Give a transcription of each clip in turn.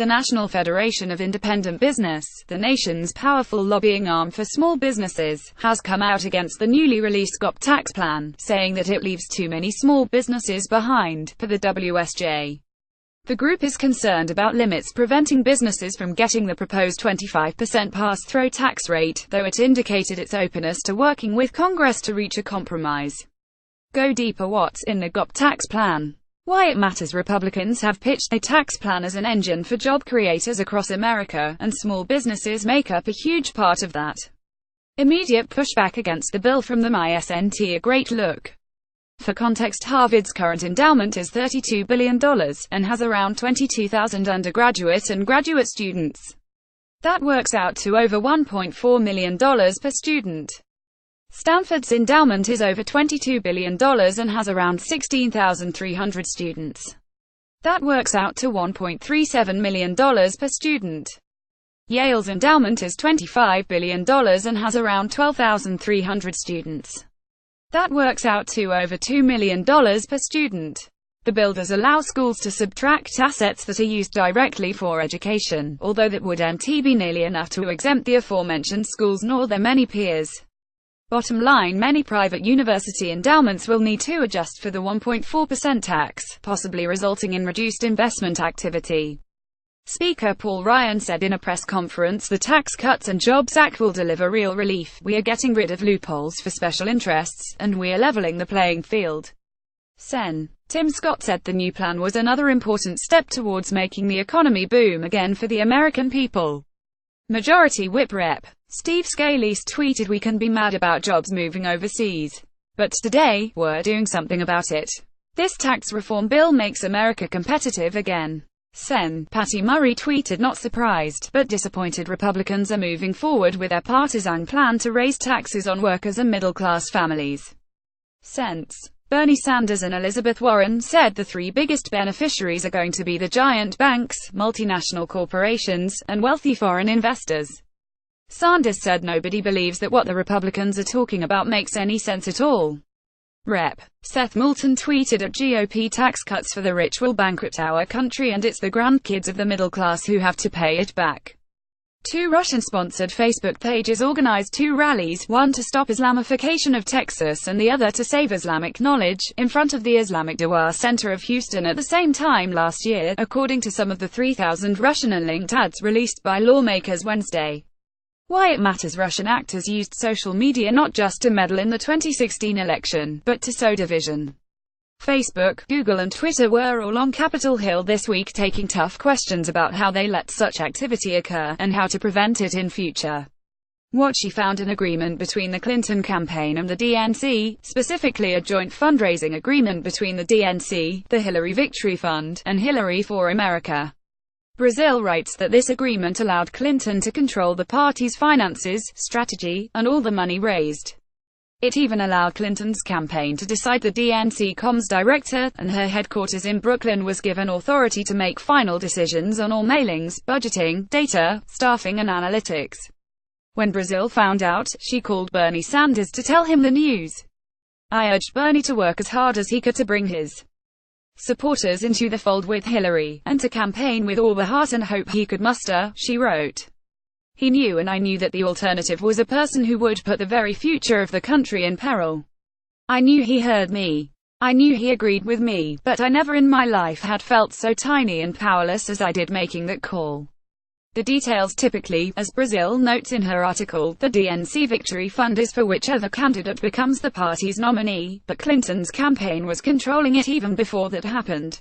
The National Federation of Independent Business, the nation's powerful lobbying arm for small businesses, has come out against the newly released GOP tax plan, saying that it leaves too many small businesses behind, per the WSJ. The group is concerned about limits preventing businesses from getting the proposed 25% pass-through tax rate, though it indicated its openness to working with Congress to reach a compromise. Go deeper. What's in the GOP tax plan? Why it matters. Republicans have pitched a tax plan as an engine for job creators across America, and small businesses make up a huge part of that. Immediate pushback against the bill from them isn't a great look. For context, Harvard's current endowment is $32 billion, and has around 22,000 undergraduate and graduate students. That works out to over $1.4 million per student. Stanford's endowment is over $22 billion and has around 16,300 students. That works out to $1.37 million per student. Yale's endowment is $25 billion and has around 12,300 students. That works out to over $2 million per student. The bill does allow schools to subtract assets that are used directly for education, although that wouldn't be nearly enough to exempt the aforementioned schools nor their many peers. Bottom line, many private university endowments will need to adjust for the 1.4% tax, possibly resulting in reduced investment activity. Speaker Paul Ryan said in a press conference, the Tax Cuts and Jobs Act will deliver real relief. We are getting rid of loopholes for special interests, and we are leveling the playing field. Sen. Tim Scott said the new plan was another important step towards making the economy boom again for the American people. Majority Whip Rep. Steve Scalise tweeted, "We can be mad about jobs moving overseas. But today, we're doing something about it. This tax reform bill makes America competitive again." Sen. Patty Murray tweeted, "Not surprised, but disappointed Republicans are moving forward with their partisan plan to raise taxes on workers and middle-class families." Since Bernie Sanders and Elizabeth Warren said the three biggest beneficiaries are going to be the giant banks, multinational corporations, and wealthy foreign investors. Sanders said nobody believes that what the Republicans are talking about makes any sense at all. Rep. Seth Moulton tweeted at GOP tax cuts for the rich will bankrupt our country and it's the grandkids of the middle class who have to pay it back. Two Russian-sponsored Facebook pages organized two rallies, one to stop Islamification of Texas and the other to save Islamic knowledge, in front of the Islamic Dawah Center of Houston at the same time last year, according to some of the 3,000 Russian-linked ads released by lawmakers Wednesday. Why it matters. Russian actors used social media not just to meddle in the 2016 election, but to sow division. Facebook, Google and Twitter were all on Capitol Hill this week taking tough questions about how they let such activity occur, and how to prevent it in future. What she found an agreement between the Clinton campaign and the DNC, specifically a joint fundraising agreement between the DNC, the Hillary Victory Fund, and Hillary for America. Brazil writes that this agreement allowed Clinton to control the party's finances, strategy, and all the money raised. It even allowed Clinton's campaign to decide the DNC comms director, and her headquarters in Brooklyn was given authority to make final decisions on all mailings, budgeting, data, staffing and analytics. When Brazil found out, she called Bernie Sanders to tell him the news. "I urged Bernie to work as hard as he could to bring his supporters into the fold with Hillary, and to campaign with all the heart and hope he could muster," she wrote. "He knew and I knew that the alternative was a person who would put the very future of the country in peril. I knew he heard me. I knew he agreed with me, but I never in my life had felt so tiny and powerless as I did making that call." The details typically, as Brazil notes in her article, the DNC Victory Fund is for whichever candidate becomes the party's nominee, but Clinton's campaign was controlling it even before that happened.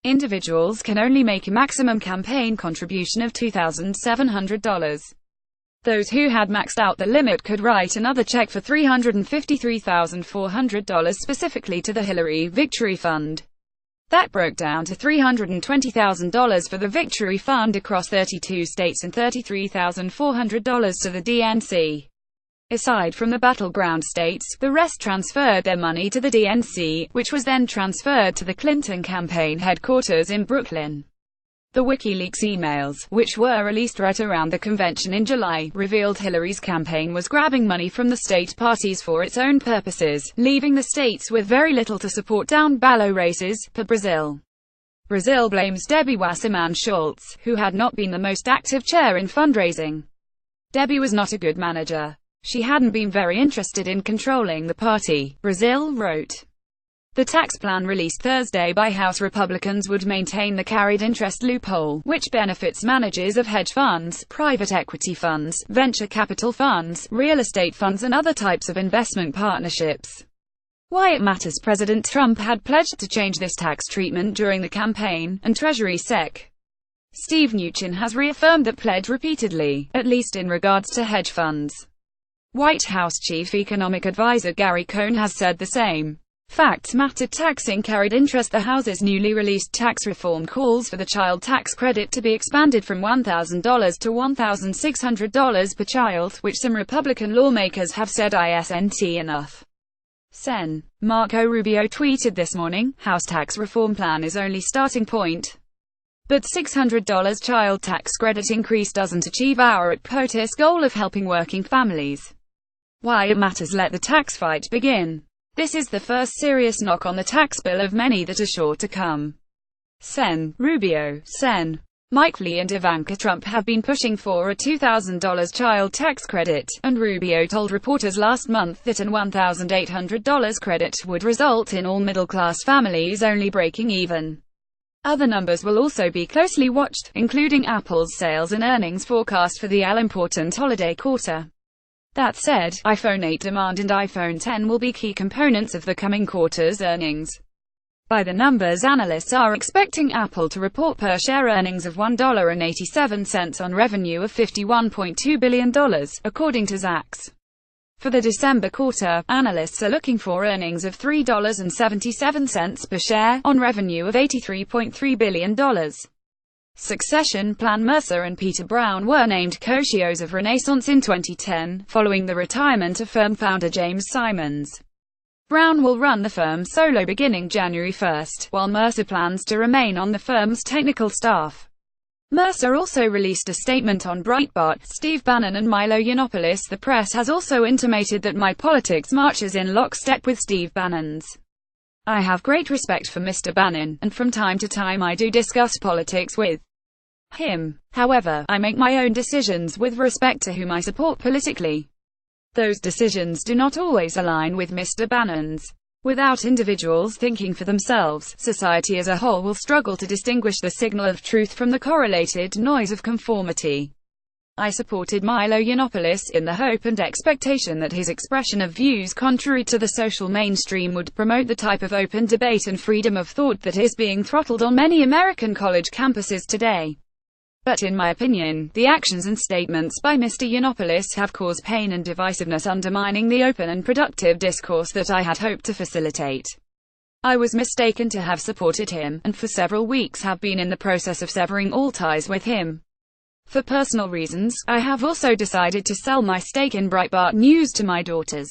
Individuals can only make a maximum campaign contribution of $2,700. Those who had maxed out the limit could write another check for $353,400 specifically to the Hillary Victory Fund. That broke down to $320,000 for the Victory Fund across 32 states and $33,400 to the DNC. Aside from the battleground states, the rest transferred their money to the DNC, which was then transferred to the Clinton campaign headquarters in Brooklyn. The WikiLeaks emails, which were released right around the convention in July, revealed Hillary's campaign was grabbing money from the state parties for its own purposes, leaving the states with very little to support down ballot races, per Brazil. Brazil blames Debbie Wasserman Schultz, who had not been the most active chair in fundraising. Debbie was not a good manager. She hadn't been very interested in controlling the party, Brazil wrote. The tax plan released Thursday by House Republicans would maintain the carried interest loophole, which benefits managers of hedge funds, private equity funds, venture capital funds, real estate funds and other types of investment partnerships. Why it matters. President Trump had pledged to change this tax treatment during the campaign, and Treasury Sec. Steve Mnuchin has reaffirmed that pledge repeatedly, at least in regards to hedge funds. White House Chief Economic Advisor Gary Cohn has said the same. Facts matter. Taxing carried interest. The House's newly released tax reform calls for the child tax credit to be expanded from $1,000 to $1,600 per child, which some Republican lawmakers have said isn't enough. Sen. Marco Rubio tweeted this morning, House tax reform plan is only starting point. But $600 child tax credit increase doesn't achieve our POTUS goal of helping working families. Why it matters. Let the tax fight begin. This is the first serious knock on the tax bill of many that are sure to come. Sen. Rubio. Sen. Mike Lee and Ivanka Trump have been pushing for a $2,000 child tax credit, and Rubio told reporters last month that an $1,800 credit would result in all middle-class families only breaking even. Other numbers will also be closely watched, including Apple's sales and earnings forecast for the all-important holiday quarter. That said, iPhone 8 demand and iPhone X will be key components of the coming quarter's earnings. By the numbers, analysts are expecting Apple to report per-share earnings of $1.87 on revenue of $51.2 billion, according to Zacks. For the December quarter, analysts are looking for earnings of $3.77 per share, on revenue of $83.3 billion. Succession plan. Mercer and Peter Brown were named co-CEOs of Renaissance in 2010, following the retirement of firm founder James Simons. Brown will run the firm solo beginning January 1, while Mercer plans to remain on the firm's technical staff. Mercer also released a statement on Breitbart. Steve Bannon and Milo Yiannopoulos. The press has also intimated that my politics marches in lockstep with Steve Bannon's. I have great respect for Mr. Bannon, and from time to time I do discuss politics with him. However, I make my own decisions with respect to whom I support politically. Those decisions do not always align with Mr. Bannon's. Without individuals thinking for themselves, society as a whole will struggle to distinguish the signal of truth from the correlated noise of conformity. I supported Milo Yiannopoulos in the hope and expectation that his expression of views contrary to the social mainstream would promote the type of open debate and freedom of thought that is being throttled on many American college campuses today. But in my opinion, the actions and statements by Mr. Yiannopoulos have caused pain and divisiveness, undermining the open and productive discourse that I had hoped to facilitate. I was mistaken to have supported him, and for several weeks have been in the process of severing all ties with him. For personal reasons, I have also decided to sell my stake in Breitbart News to my daughters.